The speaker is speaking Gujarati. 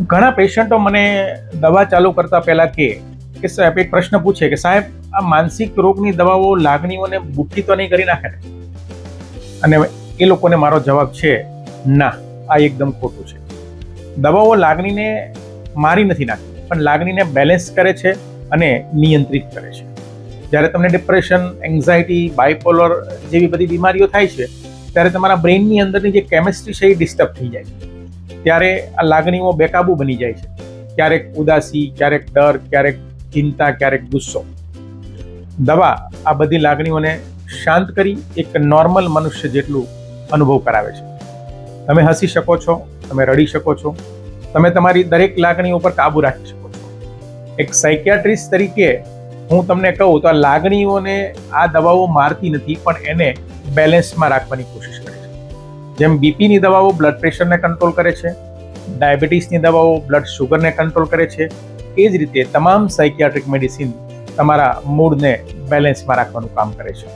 ઘણા પેશન્ટો મને દવા ચાલુ કરતા પહેલા કે સાહેબ એક પ્રશ્ન પૂછે કે સાહેબ આ માનસિક રોગની દવાઓ લાગણીઓને બુઠ્ઠી તો નહીં કરી નાખે ને? અને એ લોકોને મારો જવાબ છે ના, આ એકદમ ખોટું છે. દવાઓ લાગણીને મારી નથી નાખતી, પણ લાગણીને બેલેન્સ કરે છે અને નિયંત્રિત કરે છે. જ્યારે તમને ડિપ્રેશન, એન્ઝાયટી, બાયપોલર જેવી બધી બીમારીઓ થાય છે ત્યારે તમારા બ્રેઇનની અંદરની જે કેમિસ્ટ્રી છે એ ડિસ્ટર્બ થઈ જાય છે. ત્યારે આ લાગણીઓ બેકાબુ બની જાય છે. ક્યારેક ઉદાસી, ક્યારેક ડર, ક્યારેક ચિંતા, ક્યારેક ગુસ્સો. દવા આ બધી લાગણીઓને શાંત કરી એક નોર્મલ મનુષ્ય જેટલું અનુભવ કરાવે છે. તમે હસી શકો છો, તમે રડી શકો છો, તમે તમારી દરેક લાગણીઓ પર કાબુ રાખી શકો છો. એક સાયકિયાટ્રિસ્ટ તરીકે હું તમને કહું તો આ લાગણીઓને આ દવાઓ મારતી નથી, પણ એને બેલેન્સમાં રાખવાની કોશિશ કરે છે. જેમ બીપીની દવાઓ બ્લડ પ્રેશરને કંટ્રોલ કરે છે, ડાયાબિટીસની દવાઓ બ્લડ શુગરને કંટ્રોલ કરે છે, એ જ રીતે તમામ સાયકિયાટ્રિક મેડિસિન તમારા મૂડને બેલેન્સમાં રાખવાનું કામ કરે છે.